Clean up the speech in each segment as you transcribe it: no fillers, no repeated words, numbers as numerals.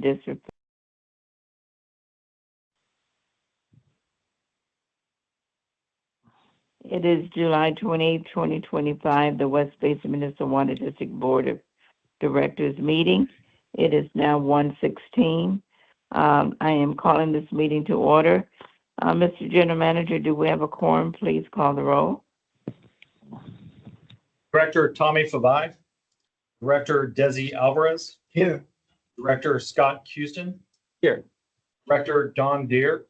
District. It is July 28th, 2025, the West Basin Municipal Water District Board of Directors meeting. It is now 1:16. I am calling this meeting to order. Mr. General Manager, do we have a quorum? Please call the roll. Director Tommy Favai. Director Desi Alvarez. Here. Director Scott Houston. Here. Director Don Deere.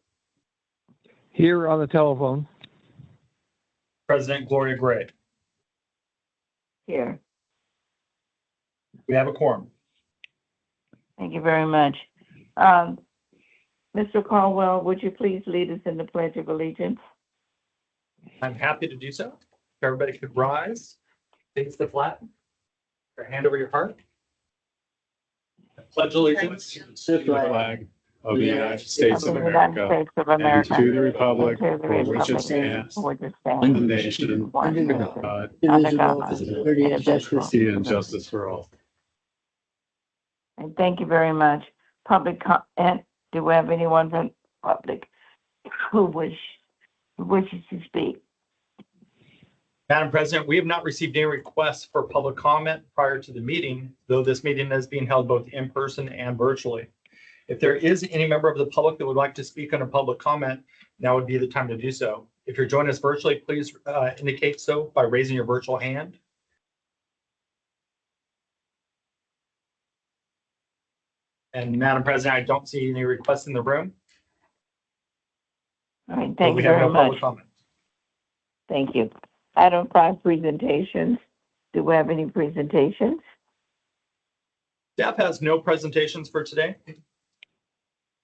Here on the telephone. President Gloria Gray. Here. We have a quorum. Thank you very much. Mr. Caldwell, would you please lead us in the Pledge of Allegiance? I'm happy to do so. If everybody could rise, face the flag, your hand over your heart. I pledge allegiance To the flag of the United States of America States of and America, to the republic and to the for which it republic stands, for which it one stands, nation, one under nation, God, under God, liberty and justice. liberty and justice for all. And thank you very much. Public comment, do we have anyone from public who wishes to speak? Madam President, we have not received any requests for public comment prior to the meeting, though this meeting is being held both in person and virtually. If there is any member of the public that would like to speak under public comment, now would be the time to do so. If you're joining us virtually, please indicate so by raising your virtual hand. And Madam President, I don't see any requests in the room. All right, but thank we you have very no public much. comment. Thank you. Item 5, presentations. Do we have any presentations? Staff has no presentations for today.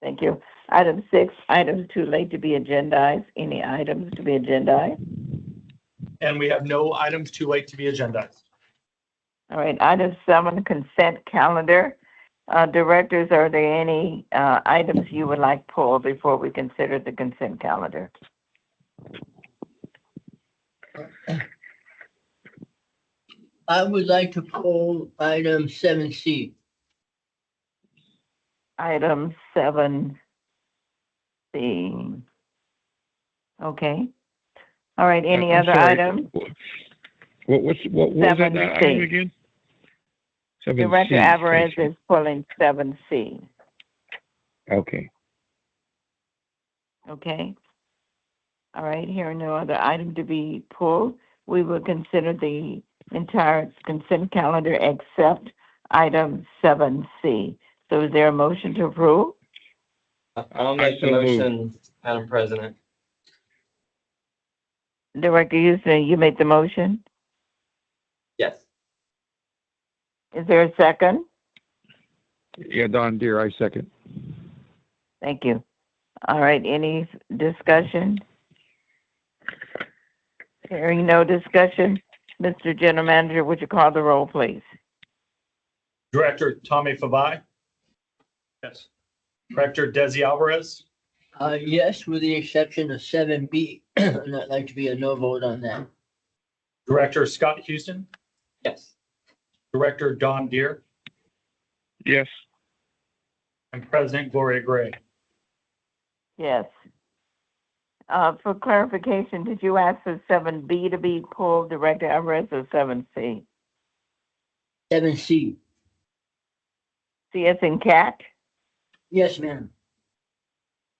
Thank you. Item 6, items too late to be agendized. Any items to be agendized? And we have no items too late to be agendized. All right, item 7, consent calendar. Directors, are there any items you would like pulled before we consider the consent calendar? I would like to pull item 7C. Item 7C. Okay. All right, any I'm other sorry. items? What was that 7C. item again? 7C. Director Alvarez thank you. is pulling 7C. Okay. Okay. All right, here are no other item to be pulled. We will consider the entire consent calendar except item 7C. So is there a motion to approve? I'll make the so moved. motion, Madam President. Director Houston, you made the motion. Yes. Is there a second? Yeah, Don Deere, I second. Thank you. All right, any discussion? Hearing no discussion, Mr. General Manager, would you call the roll, please? Director Tommy Favai. Yes. Director Desi Alvarez. Yes, with the exception of 7B. And I'd like to be a no vote on that. Director Scott Houston. Yes. Director Don Deere. Yes. And President Gloria Gray. Yes. For clarification, did you ask for 7B to be pulled, Director Alvarez, or 7C? 7C. C as in cat? Yes, ma'am.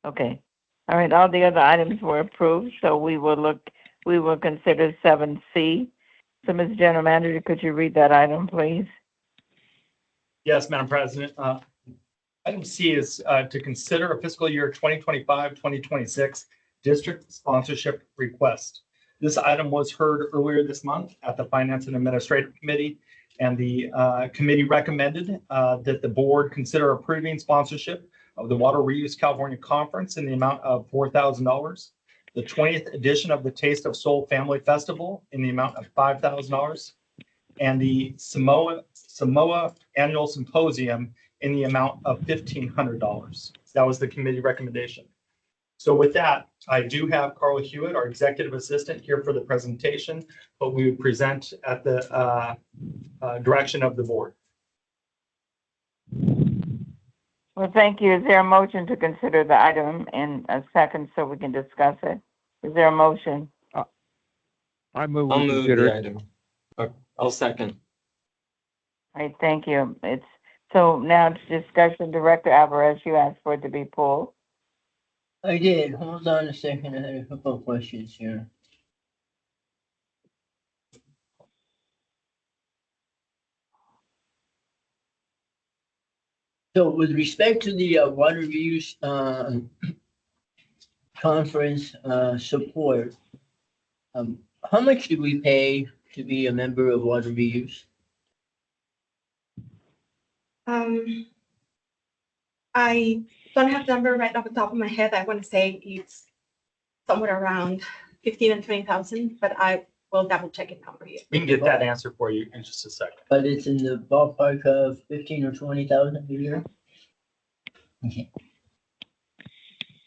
Okay. All right, all the other items were approved, so we will consider 7C. So, Ms. General Manager, could you read that item, please? Yes, Madam President. Item C is to consider a fiscal year 2025-2026 district sponsorship request. This item was heard earlier this month at the Finance and Administrative Committee, and the committee recommended that the board consider approving sponsorship of the Water Reuse California Conference in the amount of $4,000, the 20th edition of the Taste of Soul Family Festival in the amount of $5,000, and the Samoa Annual Symposium in the amount of $1,500. That was the committee recommendation. So with that, I do have Carla Hewitt, our executive assistant, here for the presentation, but we would present at the direction of the board. Well, thank you. Is there a motion to consider the item in a second so we can discuss it? Is there a motion? I move I'll we move consider the it. item. I'll second. All right, thank you. So now to discussion, Director Alvarez, you asked for it to be pulled. I did. Hold on a second. I had a couple of questions here. So with respect to the water reuse conference support, how much do we pay to be a member of water reuse? I don't have the number right off the top of my head. I want to say it's somewhere around 15 and 20,000, but I will double check it now for you. We can get that answer for you in just a second. But it's in the ballpark of 15 or 20,000 a year? Okay.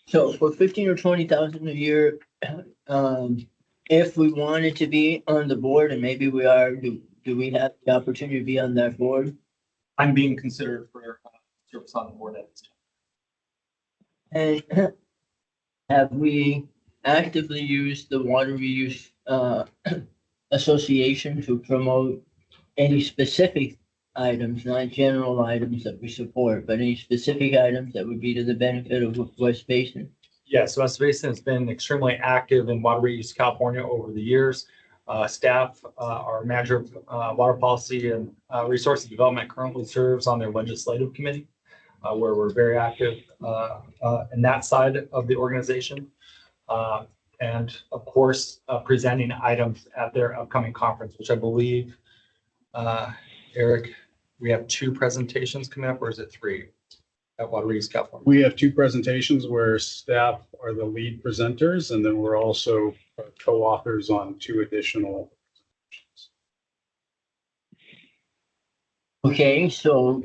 So for 15 or 20,000 a year, if we wanted to be on the board, and maybe we are, do we have the opportunity to be on that board? I'm being considered for service on the board at this time. And have we actively used the water reuse association to promote any specific items, not general items that we support, but any specific items that would be to the benefit of West Basin? Yes, West Basin has been extremely active in water reuse California over the years. Staff, our manager of water policy and resource development currently serves on their legislative committee, where we're very active in that side of the organization. And of course, presenting items at their upcoming conference, which I believe, Eric, we have 2 presentations coming up, or is it 3 at Water Reuse California? We have 2 presentations where staff are the lead presenters, and then we're also co-authors on 2 additional presentations. Okay, so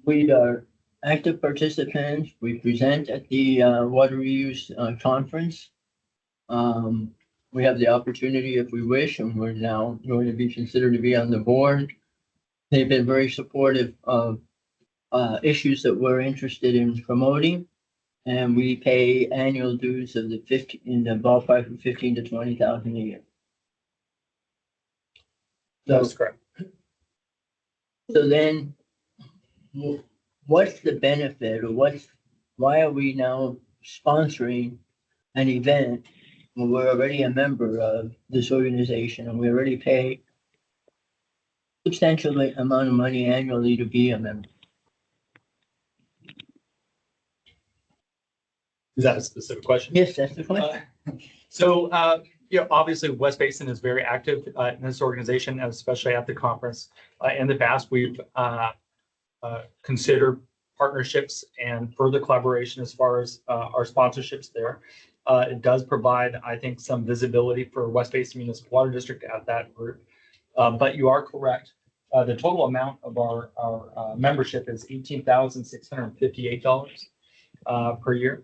we are active participants. We present at the water reuse conference. We have the opportunity if we wish, and we're now going to be considered to be on the board. They've been very supportive of issues that we're interested in promoting, and we pay annual dues of the 50 in the ballpark of 15 to 20,000 a year. That is correct. So then, what's the benefit, or why are we now sponsoring an event when we're already a member of this organization and we already pay substantial amount of money annually to be a member? Is that a specific question? Yes, that's the question. So, obviously West Basin is very active in this organization, especially at the conference. In the past, we've considered partnerships and further collaboration as far as our sponsorships there. It does provide, I think, some visibility for West Basin Municipal Water District at that group. But you are correct. The total amount of our membership is $18,658 per year.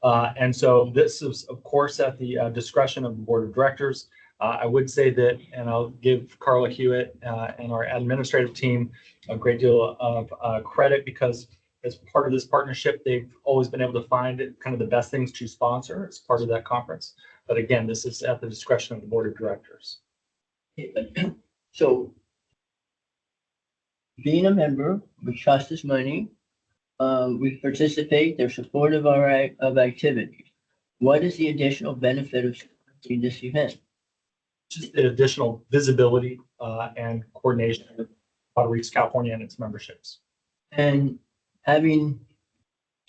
And so this is, of course, at the discretion of the board of directors. I would say that, and I'll give Carla Hewitt and our administrative team a great deal of credit, because as part of this partnership, they've always been able to find kind of the best things to sponsor as part of that conference. But again, this is at the discretion of the board of directors. So, being a member, which costs us money, we participate, they're supportive of our activities. What is the additional benefit of supporting this event? Just additional visibility and coordination with Water Reuse California and its memberships. And having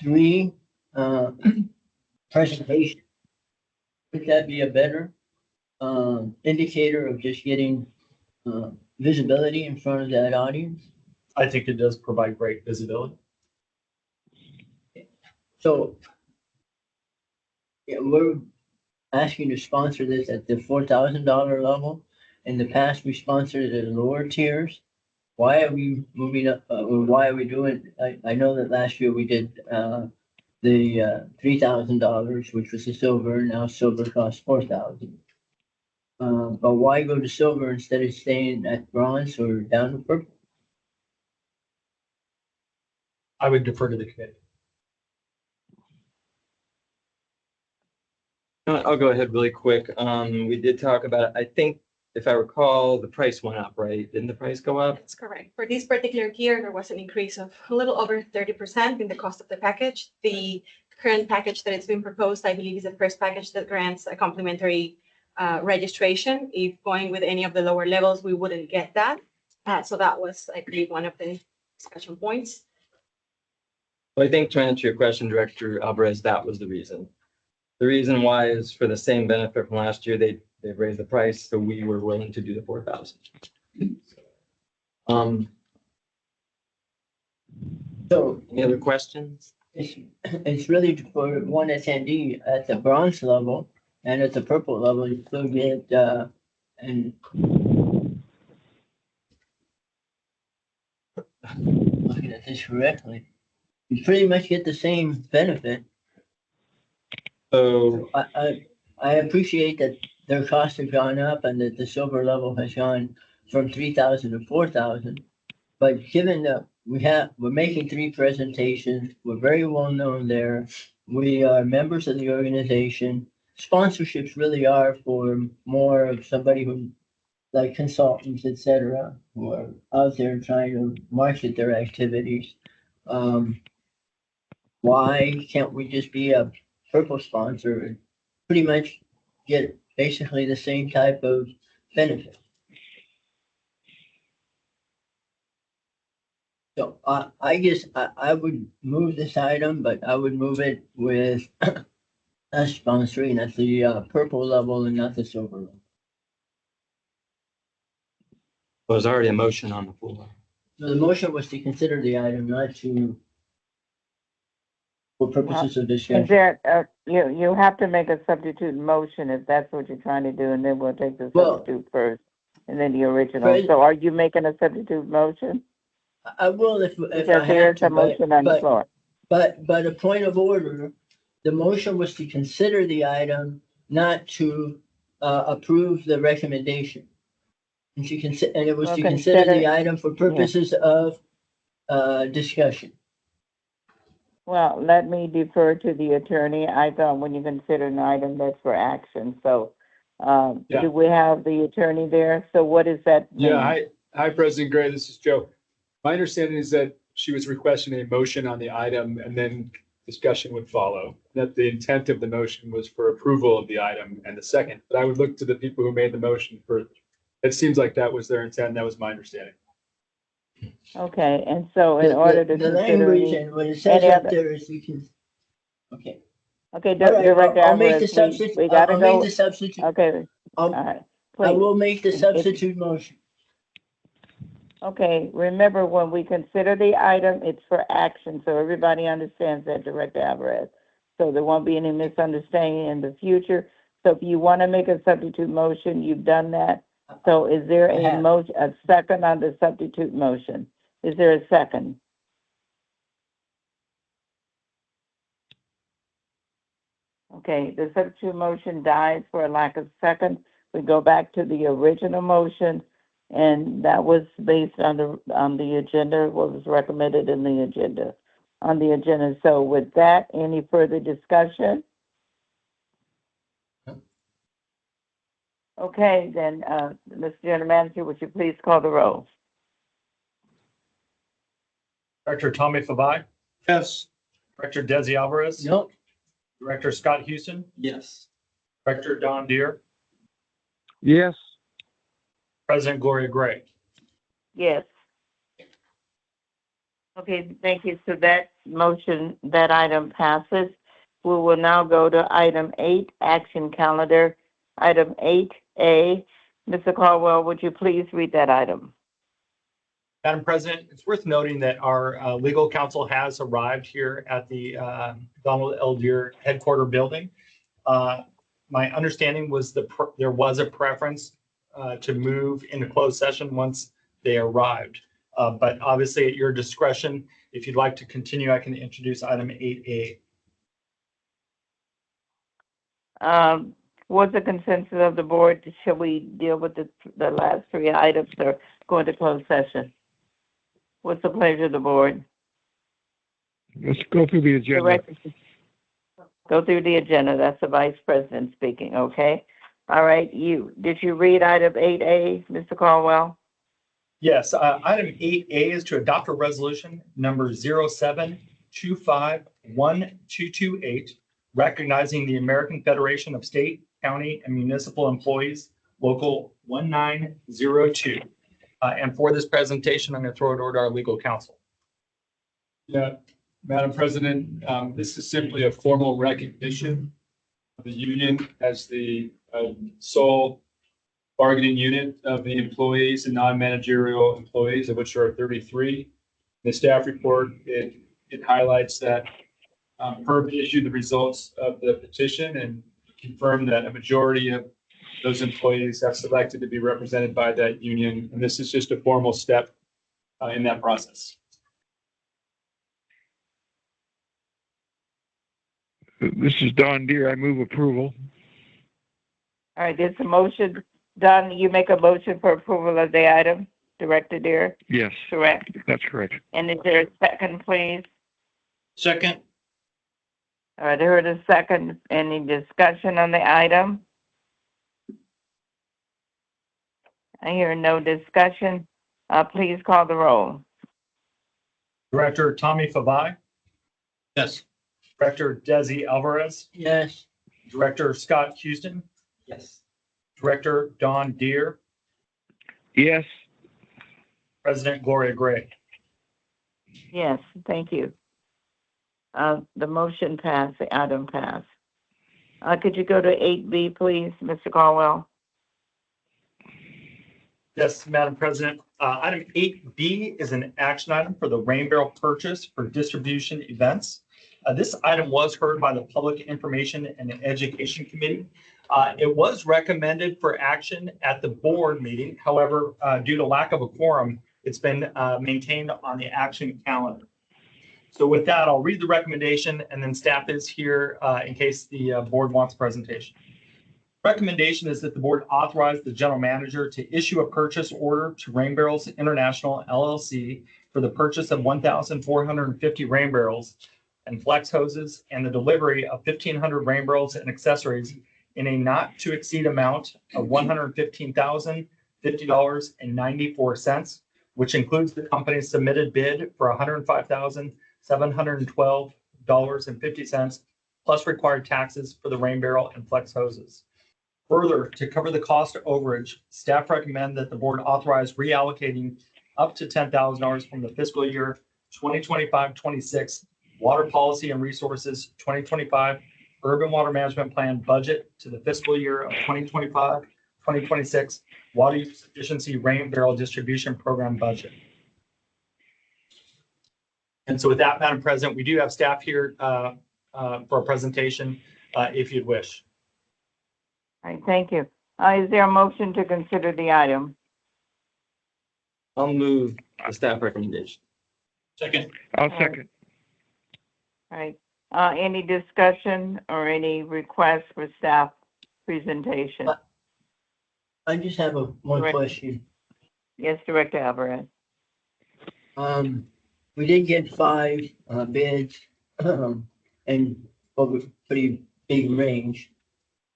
3 presentations, would that be a better indicator of just getting visibility in front of that audience? I think it does provide great visibility. So, we're asking to sponsor this at the $4,000 level. In the past, we sponsored it at lower tiers. Why are we moving up? Why are we doing? I know that last year we did the $3,000, which was the silver. Now silver costs $4,000. But why go to silver instead of staying at bronze or down to purple? I would defer to the committee. I'll go ahead really quick. We did talk about, I think, if I recall, the price went up, right? Didn't the price go up? That's correct. For this particular year, there was an increase of a little over 30% in the cost of the package. The current package that it's been proposed, I believe, is the first package that grants a complimentary registration. If going with any of the lower levels, we wouldn't get that. So that was, I believe, one of the discussion points. Well, I think to answer your question, Director Alvarez, that was the reason. The reason why is for the same benefit from last year, they raised the price, so we were willing to do the 4,000. So Any other questions? it's really for one attendee at the bronze level, and at the purple level, you still get, and looking at this correctly, you pretty much get the same benefit. So, I appreciate that their costs have gone up and that the silver level has gone from 3,000 to 4,000. But given that we're making 3 presentations, we're very well known there. We are members of the organization. Sponsorships really are for more of somebody who, like consultants, etc., who are out there trying to market their activities. Why can't we just be a purple sponsor and pretty much get basically the same type of benefit? So I guess I would move this item, but I would move it with us sponsoring at the purple level and not the silver level. there's already a motion on the floor. So the motion was to consider the item, not to, for purposes of Is discussion. there, you have to make a substitute motion if that's what you're trying to do, and then we'll take the Well, substitute first, and then the original. Pres- So are you making a substitute motion? I will if I Because have there's to, a motion on the but floor. But a point of order, the motion was to consider the item, not to approve the recommendation. And and it was Well, to consider the consider- item for purposes of discussion. Well, let me defer to the attorney. I thought when you consider an item, that's for action. So, Yeah. do we have the attorney there? So what does that mean? Yeah, hi, President Gray, this is Joe. My understanding is that she was requesting a motion on the item and then discussion would follow. That the intent of the motion was for approval of the item and the second, but I would look to the people who made the motion for, it seems like that was their intent, that was my understanding. Okay, and so in The- order to The consider language any, and what it says any up other- there is you can, okay. okay, All right, Director I'll make the Alvarez, substitute, we gotta I'll make go. the substitute, Okay, all I'll- right, I please. will make the If- substitute motion. Okay, remember, when we consider the item, it's for action, so everybody understands that, Director Alvarez. So there won't be any misunderstanding in the future. So if you want to make a substitute motion, you've done that. So is there I a have. motion, a second on the substitute motion? Is there a second? Okay, the substitute motion dies for a lack of second. We go back to the original motion, and that was based on the agenda, what was recommended in the agenda, on the agenda. So with that, any further discussion? Okay, then, Mr. General Manager, would you please call the roll? Director Tommy Fabai, Yes. Director Desi Alvarez, No, Director Scott Houston, Yes. Director Don Deere, Yes. President Gloria Gray. Yes. Okay, thank you. So that motion, that item passes. We will now go to item 8, action calendar. Item 8A. Mr. Caldwell, would you please read that item? Madam President, it's worth noting that our legal counsel has arrived here at the Donald L. Deere headquarter building. My understanding was there was a preference to move into closed session once they arrived. But obviously at your discretion, if you'd like to continue, I can introduce item 8A. What's the consensus of the board? Shall we deal with the last 3 items or go into closed session? What's the pleasure of the board? Let's go through the agenda. Director, go through the agenda. That's the vice president speaking, okay? All right, did you read item 8A, Mr. Caldwell? Yes, item 8A is to adopt a resolution number 07251228, recognizing the American Federation of State, County, and Municipal Employees, Local 1902. And for this presentation, I'm going to throw it over to our legal counsel. Yeah, Madam President, this is simply a formal recognition of the union as the sole bargaining unit of the employees and non-managerial employees, of which there are 33. The staff report, it highlights that PERB issued the results of the petition and confirmed that a majority of those employees have selected to be represented by that union. And this is just a formal step in that process. This is Don Deere. I move approval. All right, there's a motion. Don, you make a motion for approval of the item, Director Deere, Yes, correct? that's correct. And is there a second, please? Second. All right, I heard a second. Any discussion on the item? I hear no discussion. Please call the roll. Director Tommy Favai, Yes. Director Desi Alvarez, Yes. Director Scott Houston, Yes. Director Don Deere, Yes, President Gloria Gray. Yes, thank you. The motion passed, the item passed. Could you go to 8B, please, Mr. Caldwell? Yes, Madam President. Item 8B is an action item for the rain barrel purchase for distribution events. This item was heard by the Public Information and Education Committee. It was recommended for action at the board meeting. However, due to lack of a quorum, it's been maintained on the action calendar. So with that, I'll read the recommendation and then staff is here in case the board wants a presentation. Recommendation is that the board authorize the general manager to issue a purchase order to Rain Barrels International LLC for the purchase of 1,450 rain barrels and flex hoses and the delivery of 1,500 rain barrels and accessories in a not to exceed amount of $115,050.94, which includes the company's submitted bid for $105,712.50 plus required taxes for the rain barrel and flex hoses. Further, to cover the cost overage, staff recommend that the board authorize reallocating up to $10,000 from the fiscal year 2025-26 Water Policy and Resources 2025 Urban Water Management Plan budget to the fiscal year of 2025-2026 Water Use Efficiency Rain Barrel Distribution Program budget. And so with that, Madam President, we do have staff here for a presentation if you'd wish. All right, thank you. Is there a motion to consider the item? I'll move the staff recommendation. Second. I'll second. All right, any discussion or any requests for staff presentation? I just have one Correct. question. Yes, Director Alvarez. We did get 5 bids, and over pretty big range.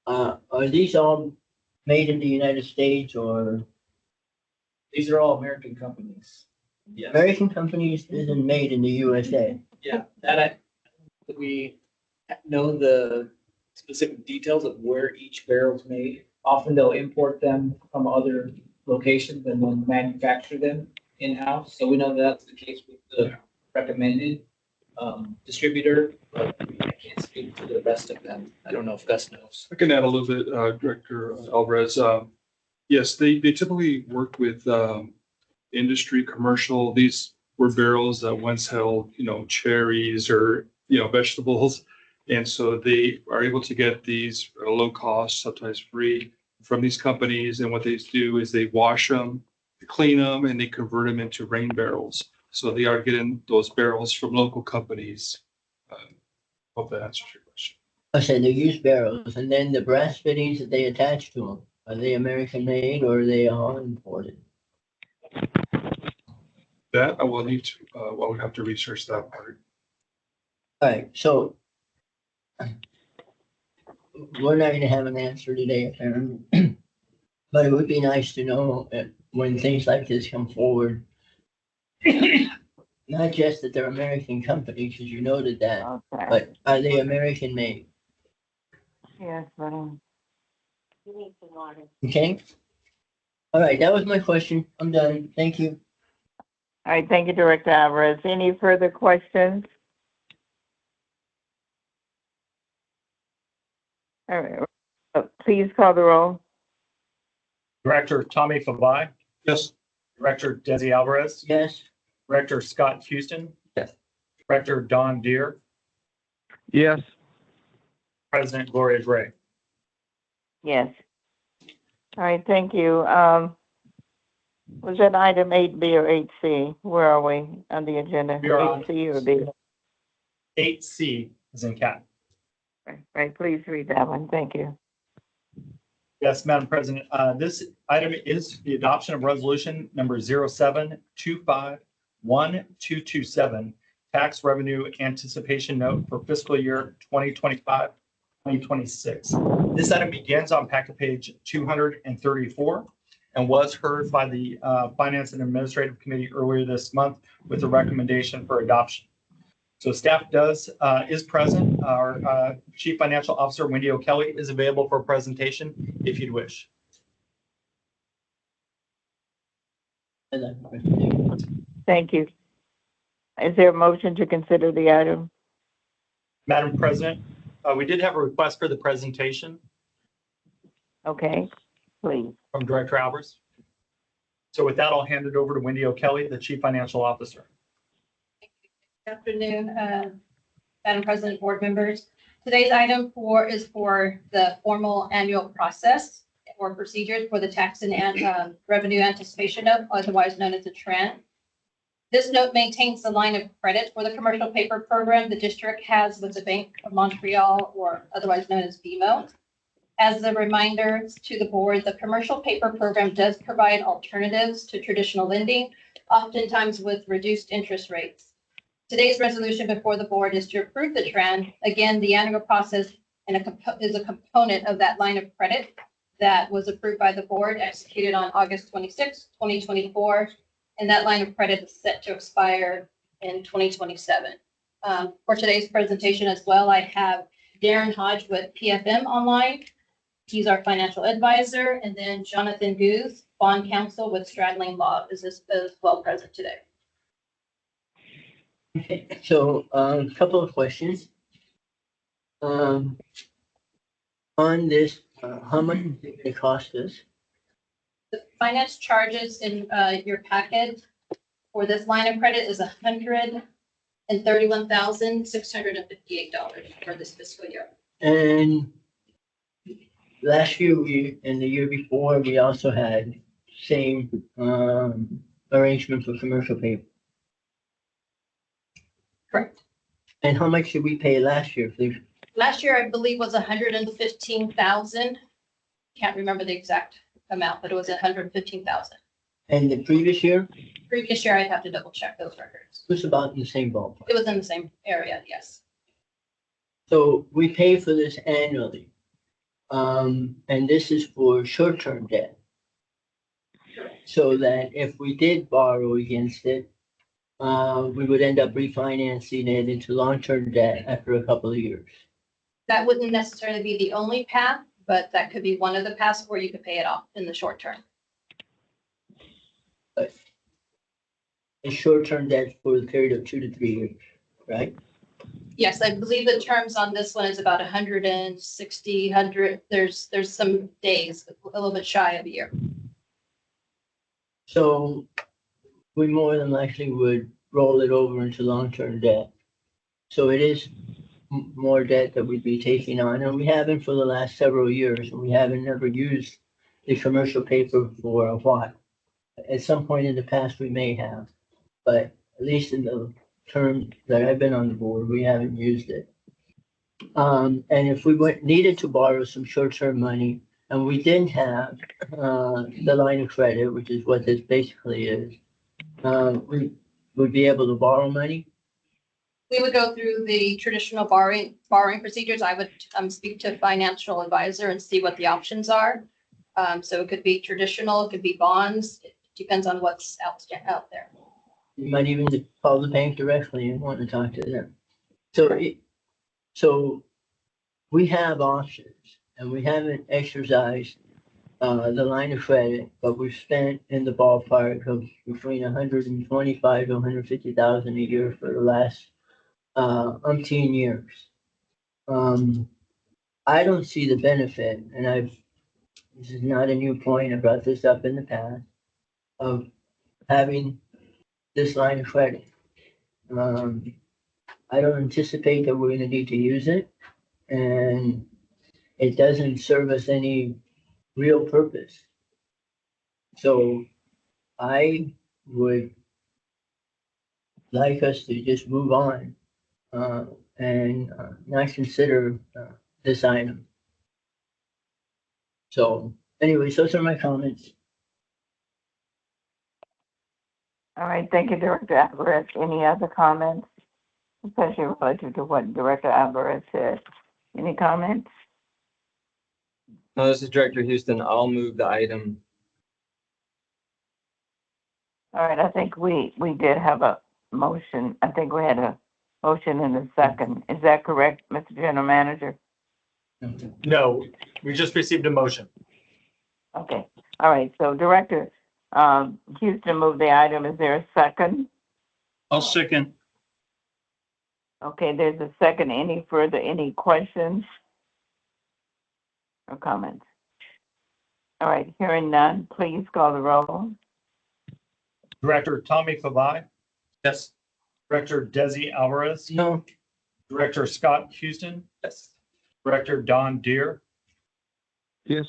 Are these all made in the United States or These are all American companies. Yeah, American companies isn't made in the USA? yeah, that we know the specific details of where each barrel's made. Often they'll import them from other locations and then manufacture them in-house. So we know that's the case with the recommended distributor, but I can't speak to the rest of them. I don't know if Gus knows. I can add a little bit, Director Alvarez. Yes, they typically work with industry, commercial. These were barrels that once held, cherries or, vegetables. And so they are able to get these at a low cost, sometimes free from these companies. And what they do is they wash them, clean them, and they convert them into rain barrels. So they are getting those barrels from local companies. Hope that answers your question. I said they use barrels, and then the brass fittings that they attach to them, are they American made or are they all imported? That I will need to, I would have to research that part. All right, so we're not gonna have an answer today, apparently. But it would be nice to know when things like this come forward. Not just that they're American companies, because you noted that, Okay. but are they American made? Yes, but, Okay? All right, that was my question. I'm done. Thank you. all right, thank you, Director Alvarez. Any further questions? All right, please call the roll. Director Tommy Fabai, Yes. Director Desi Alvarez, Yes, Director Scott Houston. Yes. Director Don Deere, Yes. President Gloria Gray. Yes. All right, thank you. Was that item 8B or 8C? Where are we on the agenda? We are on- 8C or B? 8C is in cat. Right, please read that one. Thank you. Yes, Madam President, this item is the adoption of resolution number 07251227, tax revenue anticipation note for fiscal year 2025-2026. This item begins on packet page 234 and was heard by the Finance and Administrative Committee earlier this month with a recommendation for adoption. So staff is present. Our Chief Financial Officer, Wendy O'Kelly, is available for a presentation if you'd wish. Thank you. Is there a motion to consider the item? Madam President, we did have a request for the presentation Okay, please. from Director Albers. So with that, I'll hand it over to Wendy O'Kelly, the Chief Financial Officer. Good afternoon, Madam President, board members. Today's item is for the formal annual process or procedures for the tax and revenue anticipation note, otherwise known as a TRAN. This note maintains the line of credit for the commercial paper program the district has with the Bank of Montreal, or otherwise known as BMO. As a reminder to the board, the commercial paper program does provide alternatives to traditional lending, oftentimes with reduced interest rates. Today's resolution before the board is to approve the TRAN. Again, the annual process is a component of that line of credit that was approved by the board, executed on August 26, 2024. And that line of credit is set to expire in 2027. For today's presentation as well, I have Darren Hodge with PFM online. He's our financial advisor. And then Jonathan Guth, bond counsel with Stradling Law, is as well present today. okay, so a couple of questions. On this, how much is it gonna cost us? The finance charges in your packet for this line of credit is $131,658 for this fiscal year. And last year, and the year before, we also had same arrangement for commercial paper. Correct. And how much did we pay last year, please? Last year, I believe, was 115,000. Can't remember the exact amount, but it was 115,000. And the previous year Previous year, I'd have to double check those records. was about in the same ballpark. It was in the same area, yes. So we pay for this annually. And this is for short-term debt. So that if we did borrow against it, we would end up refinancing it into long-term debt after a couple of years. That wouldn't necessarily be the only path, but that could be one of the paths, or you could pay it off in the short term. But a short-term debt for a period of 2 to 3 years, right? Yes, I believe the terms on this one is about 160, 100. There's some days, a little bit shy of a year. So we more than likely would roll it over into long-term debt. So it is more debt that we'd be taking on, and we haven't for the last several years, and we haven't never used the commercial paper for a while. At some point in the past, we may have, but at least in the term that I've been on the board, we haven't used it. And if we needed to borrow some short-term money, and we didn't have the line of credit, which is what this basically is, we would be able to borrow money. We would go through the traditional borrowing procedures. I would speak to financial advisor and see what the options are. So it could be traditional, it could be bonds. It depends on what's out there. You might even call the bank directly and want to talk to them. So we have options and we haven't exercised the line of credit, but we've spent in the ballpark of between 125 to 150,000 a year for the last umpteen years. I don't see the benefit, and this is not a new point, I brought this up in the past, of having this line of credit. I don't anticipate that we're gonna need to use it, and it doesn't serve us any real purpose. So I would like us to just move on and not consider this item. So anyways, those are my comments. All right, thank you, Director Alvarez. Any other comments, especially related to what Director Alvarez said? Any comments? No, this is Director Houston. I'll move the item. All right, I think we did have a motion. I think we had a motion in a second. Is that correct, Mr. General Manager? No, we just received a motion. Okay, all right, so Director Houston moved the item. Is there a second? I'll second. Okay, there's a second. Any questions or comments? All right, hearing none, please call the roll. Director Tommy Favai, Yes. Director Desi Alvarez, No, Director Scott Houston, Yes. Director Don Deere, Yes.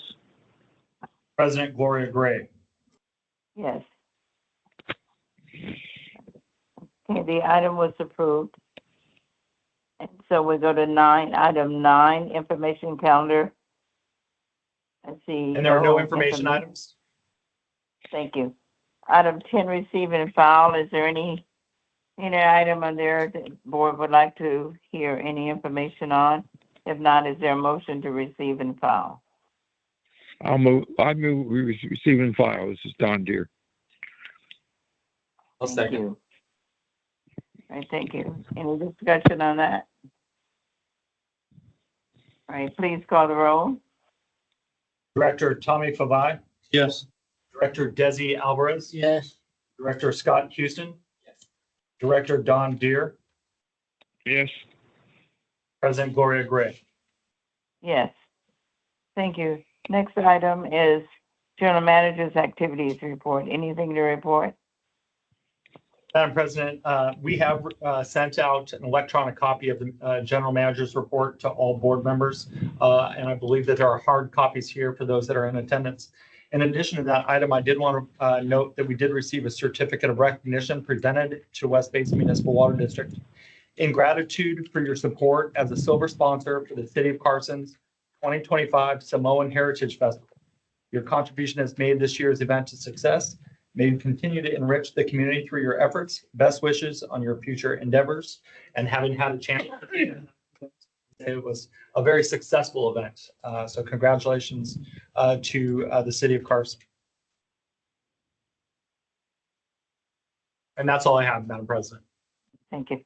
President Gloria Gray. Yes. Okay, the item was approved. And so we go to item nine, information calendar. Let's see. And there are no information items. Thank you. Item 10, receive and file. Is there any item on there that the board would like to hear any information on? If not, is there a motion to receive and file? I move we receive and file. This is Don Deere. I'll Thank second. you. All right, thank you. Any discussion on that? All right, please call the roll. Director Tommy Favai, Yes. Director Desi Alvarez, yes, Director Scott Houston, Yes. Director Don Deere, Yes. President Gloria Gray. Yes. Thank you. Next item is General Manager's Activities Report. Anything to report? Madam President, we have sent out an electronic copy of the General Manager's report to all board members. And I believe that there are hard copies here for those that are in attendance. In addition to that item, I did want to note that we did receive a certificate of recognition presented to West Basin Municipal Water District in gratitude for your support as a silver sponsor for the City of Carson's 2025 Samoan Heritage Festival. Your contribution has made this year's event a success. May you continue to enrich the community through your efforts. Best wishes on your future endeavors. And having had a chance, it was a very successful event. So congratulations to the City of Carson. And that's all I have, Madam President. Thank you.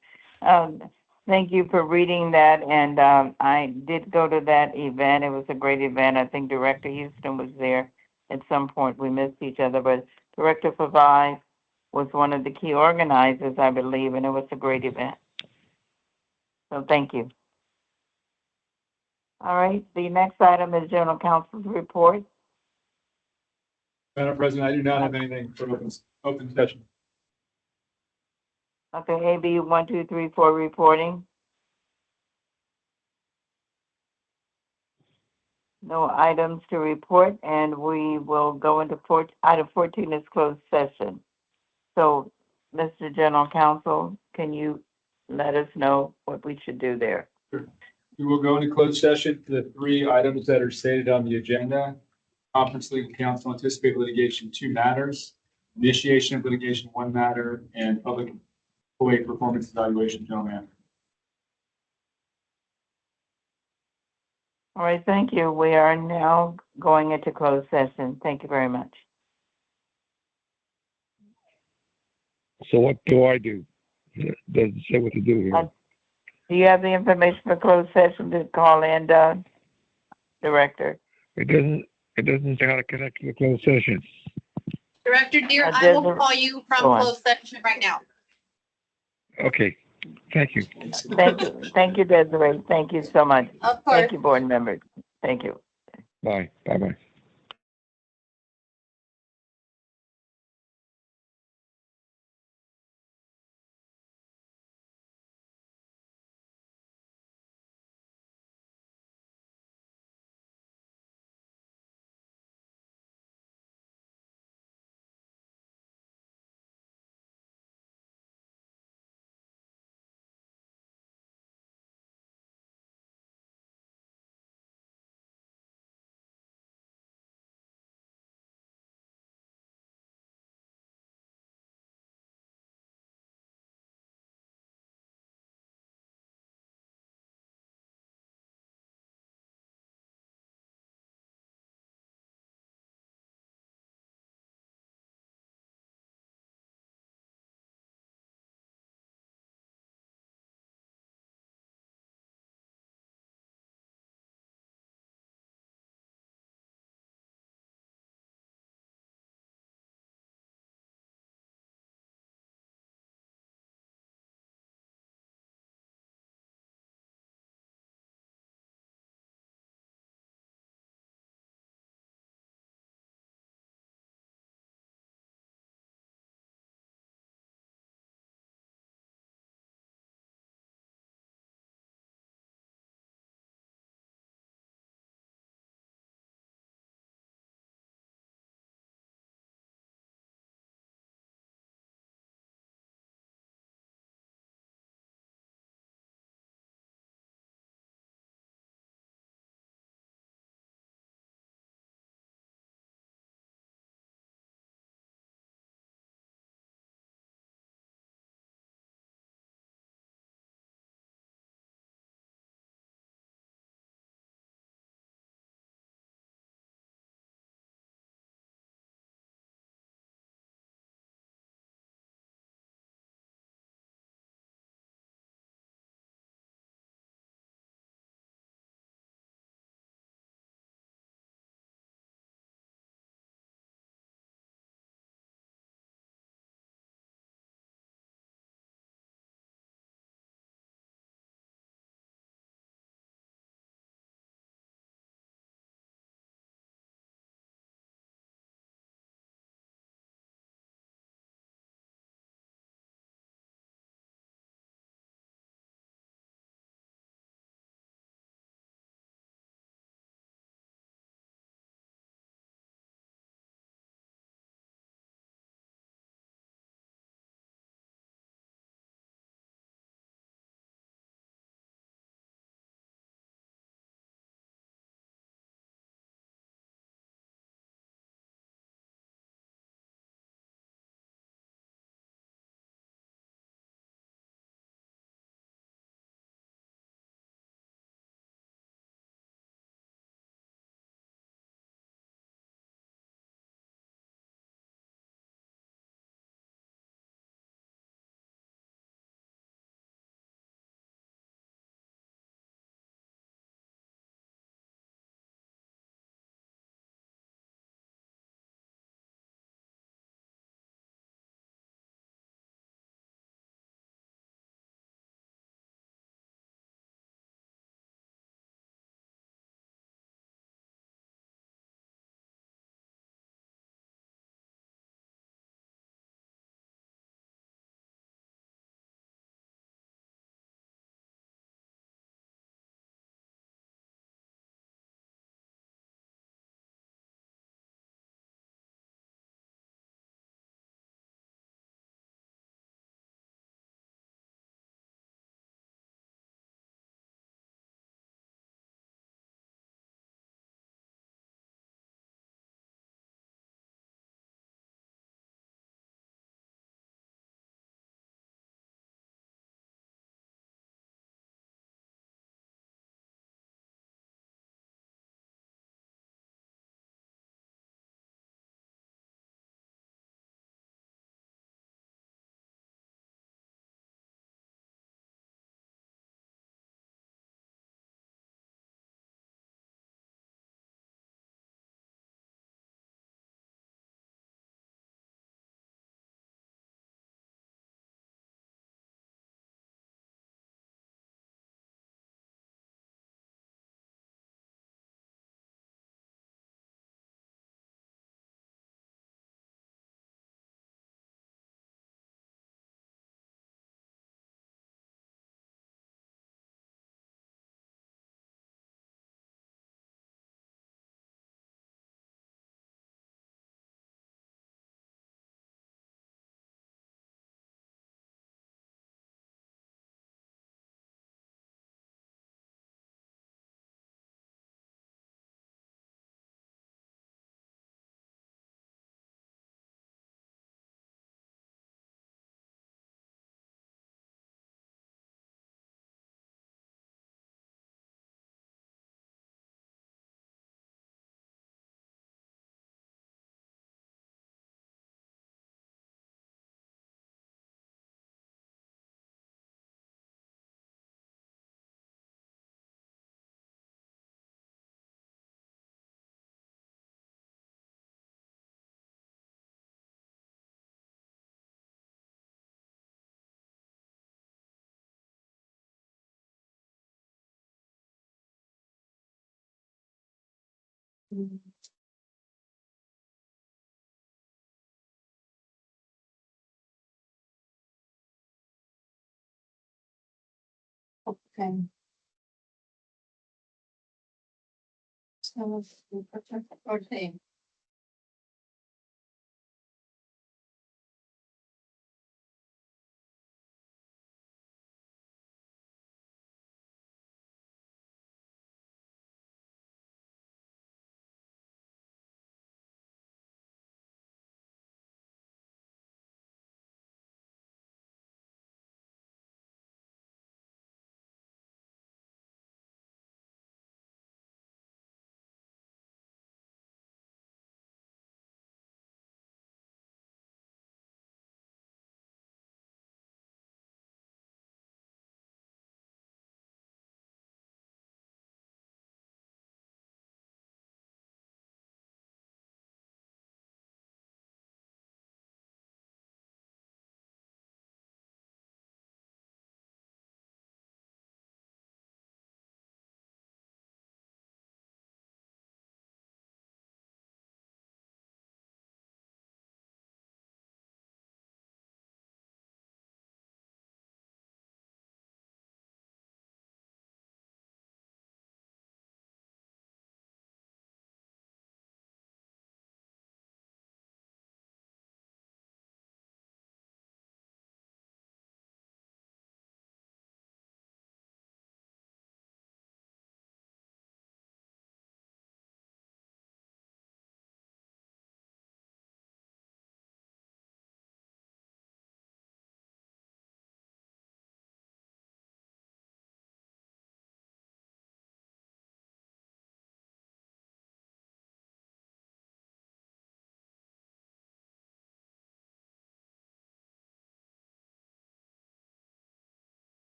Thank you for reading that. And I did go to that event. It was a great event. I think Director Houston was there at some point. We missed each other, but Director Favai was one of the key organizers, I believe, and it was a great event. So thank you. All right, the next item is General Counsel's report. Madam President, I do not have anything for open session. Okay, AB 1234 reporting. No items to report, and we will go into item 14 is closed session. So, Mr. General Counsel, can you let us know what we should do there? We will go into closed session for the three items that are stated on the agenda. Conference legal counsel, anticipated litigation, 2 matters, initiation of litigation, 1 matter, and public employee performance evaluation, no matter. All right, thank you. We are now going into closed session. Thank you very much. So what do I do? It doesn't say what to do here. Do you have the information for closed session to call in, Director? It doesn't say how to connect to the closed session. Director Deer, I There's will a- call you from go on. closed session right now. Okay, thank you. Thank you, Desiree. Thank you so much. Of course. Thank you, board members. Thank you. Bye, bye-bye. Okay. So, okay.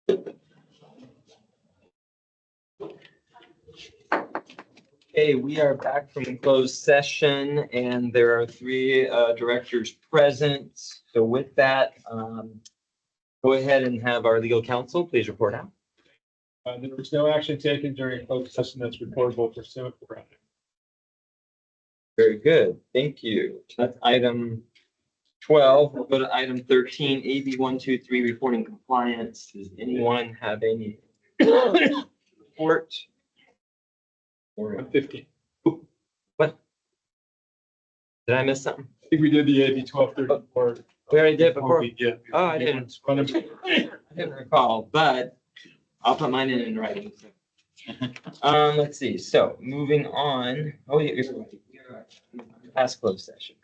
Okay, we are back from closed session and there are three directors present. So with that, go ahead and have our legal counsel please report out. There was no action taken during closed session that's reportable pursuant to Brown Act. Very good, thank you. That's item 12. We'll go to item 13, AB 123, reporting compliance. Does anyone have any report? Or 115. what? Did I miss something? I think we did the AB 1234. We already did before? Yeah. Oh, I didn't. I didn't recall, but I'll put mine in writing. Let's see. So moving on. Oh, you're past closed session.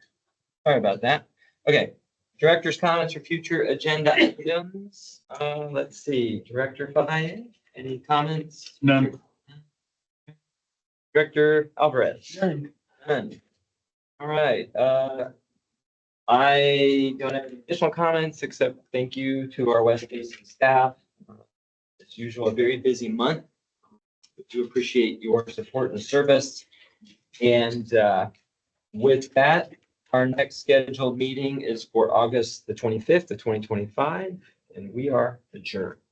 Sorry about that. Okay. Director's comments for future agenda items. Let's see. Director Faye, any comments? None. Director Alvarez? None. All right. I don't have any additional comments except thank you to our West Basin staff. As usual, a very busy month. We do appreciate your support and service. And with that, our next scheduled meeting is for August the 25th of 2025, and we are adjourned.